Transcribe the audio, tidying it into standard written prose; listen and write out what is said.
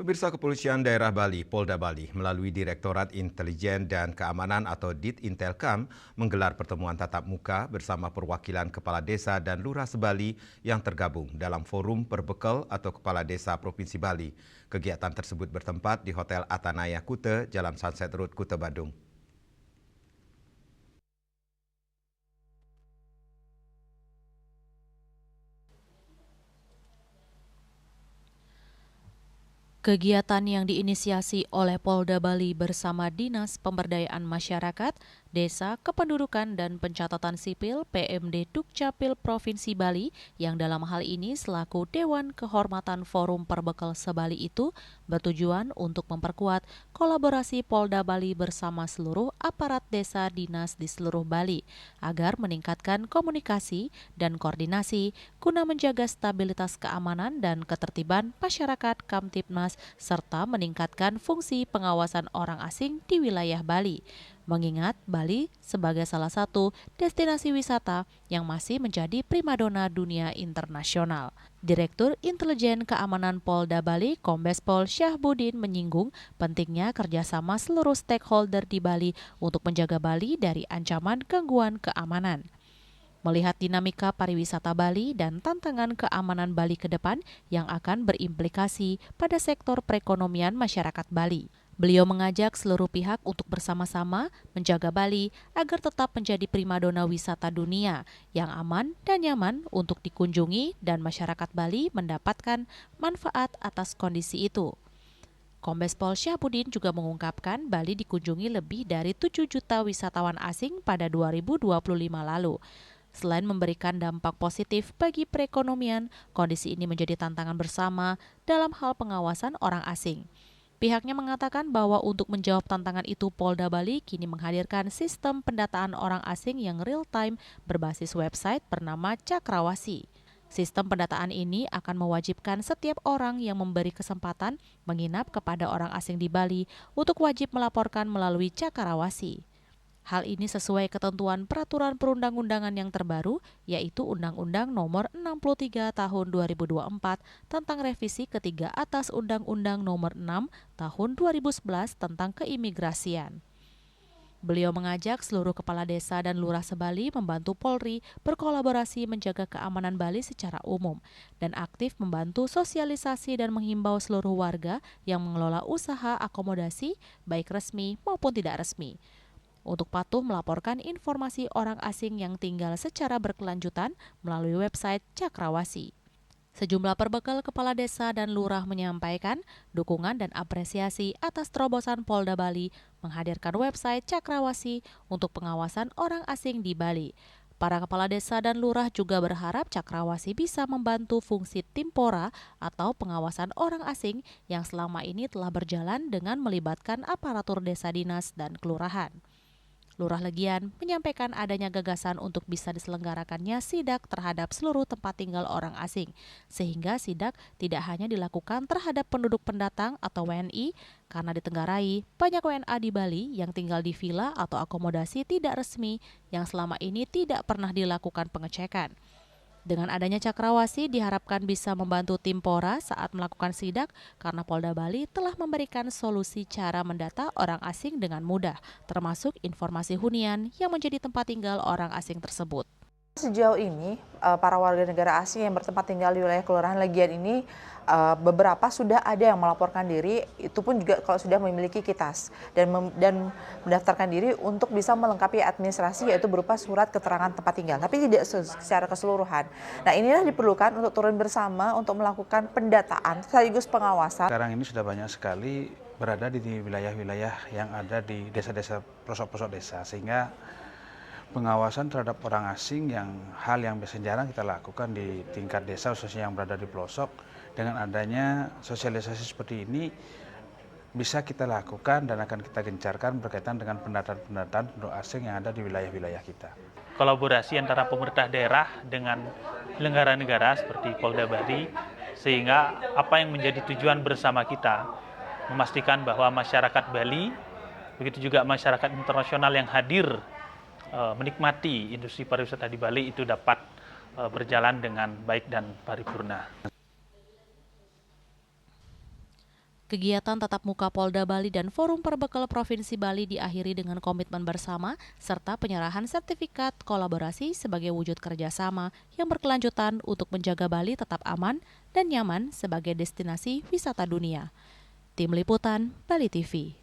Pemirsa Kepolisian Daerah Bali, Polda Bali, melalui Direktorat Intelijen dan Keamanan atau Ditintelkam menggelar pertemuan tatap muka bersama perwakilan Kepala Desa dan Lurah Sebali yang tergabung dalam Forum Perbekal atau Kepala Desa Provinsi Bali. Kegiatan tersebut bertempat di Hotel Atanaya Kuta, Jalan Sunset Road, Kuta Badung. Kegiatan yang diinisiasi oleh Polda Bali bersama Dinas Pemberdayaan Masyarakat, Desa, Kependudukan dan Pencatatan Sipil PMD Dukcapil Provinsi Bali yang dalam hal ini selaku Dewan Kehormatan Forum Perbekal Sebali itu bertujuan untuk memperkuat kolaborasi Polda Bali bersama seluruh aparat desa dinas di seluruh Bali agar meningkatkan komunikasi dan koordinasi guna menjaga stabilitas keamanan dan ketertiban masyarakat Kamtibmas serta meningkatkan fungsi pengawasan orang asing di wilayah Bali. Mengingat Bali sebagai salah satu destinasi wisata yang masih menjadi primadona dunia internasional. Direktur Intelijen Keamanan Polda Bali, Kombes Pol Syahbudin menyinggung pentingnya kerjasama seluruh stakeholder di Bali untuk menjaga Bali dari ancaman gangguan keamanan. Melihat dinamika pariwisata Bali dan tantangan keamanan Bali ke depan yang akan berimplikasi pada sektor perekonomian masyarakat Bali. Beliau mengajak seluruh pihak untuk bersama-sama menjaga Bali agar tetap menjadi primadona wisata dunia yang aman dan nyaman untuk dikunjungi dan masyarakat Bali mendapatkan manfaat atas kondisi itu. Kombes Pol Syahbudin juga mengungkapkan Bali dikunjungi lebih dari 7 juta wisatawan asing pada 2025 lalu. Selain memberikan dampak positif bagi perekonomian, kondisi ini menjadi tantangan bersama dalam hal pengawasan orang asing. Pihaknya mengatakan bahwa untuk menjawab tantangan itu, Polda Bali kini menghadirkan sistem pendataan orang asing yang real-time berbasis website bernama Cakrawasi. Sistem pendataan ini akan mewajibkan setiap orang yang memberi kesempatan menginap kepada orang asing di Bali untuk wajib melaporkan melalui Cakrawasi. Hal ini sesuai ketentuan peraturan perundang-undangan yang terbaru, yaitu Undang-Undang Nomor 63 Tahun 2024 tentang revisi ketiga atas Undang-Undang Nomor 6 Tahun 2011 tentang keimigrasian. Beliau mengajak seluruh kepala desa dan lurah Sebali membantu Polri berkolaborasi menjaga keamanan Bali secara umum dan aktif membantu sosialisasi dan menghimbau seluruh warga yang mengelola usaha akomodasi baik resmi maupun tidak resmi untuk patuh melaporkan informasi orang asing yang tinggal secara berkelanjutan melalui website Cakrawasi. Sejumlah perbekal kepala desa dan lurah menyampaikan dukungan dan apresiasi atas terobosan Polda Bali menghadirkan website Cakrawasi untuk pengawasan orang asing di Bali. Para kepala desa dan lurah juga berharap Cakrawasi bisa membantu fungsi Timpora atau pengawasan orang asing yang selama ini telah berjalan dengan melibatkan aparatur desa dinas dan kelurahan. Lurah Legian menyampaikan adanya gagasan untuk bisa diselenggarakannya sidak terhadap seluruh tempat tinggal orang asing, sehingga sidak tidak hanya dilakukan terhadap penduduk pendatang atau WNI, karena ditenggarai banyak WNA di Bali yang tinggal di villa atau akomodasi tidak resmi yang selama ini tidak pernah dilakukan pengecekan. Dengan adanya Cakrawasi diharapkan bisa membantu Timpora saat melakukan sidak karena Polda Bali telah memberikan solusi cara mendata orang asing dengan mudah, termasuk informasi hunian yang menjadi tempat tinggal orang asing tersebut. Sejauh ini, para warga negara asing yang bertempat tinggal di wilayah Kelurahan Legian ini beberapa sudah ada yang melaporkan diri, itu pun juga kalau sudah memiliki KITAS dan mendaftarkan diri untuk bisa melengkapi administrasi yaitu berupa surat keterangan tempat tinggal, tapi tidak secara keseluruhan. Nah, inilah diperlukan untuk turun bersama untuk melakukan pendataan sekaligus pengawasan. Sekarang ini sudah banyak sekali berada di wilayah-wilayah yang ada di desa-desa, pelosok-pelosok desa, sehingga pengawasan terhadap orang asing yang biasa jarang kita lakukan di tingkat desa khususnya yang berada di pelosok, dengan adanya sosialisasi seperti ini bisa kita lakukan dan akan kita gencarkan berkaitan dengan pendataan penduduk asing yang ada di wilayah-wilayah kita. Kolaborasi antara pemerintah daerah dengan penyelenggara negara seperti Polda Bali, sehingga apa yang menjadi tujuan bersama kita memastikan bahwa masyarakat Bali, begitu juga masyarakat internasional yang hadir menikmati industri pariwisata di Bali itu dapat berjalan dengan baik dan paripurna. Kegiatan tatap muka Polda Bali dan Forum Perbekal Provinsi Bali diakhiri dengan komitmen bersama serta penyerahan sertifikat kolaborasi sebagai wujud kerjasama yang berkelanjutan untuk menjaga Bali tetap aman dan nyaman sebagai destinasi wisata dunia. Tim Liputan, Bali TV.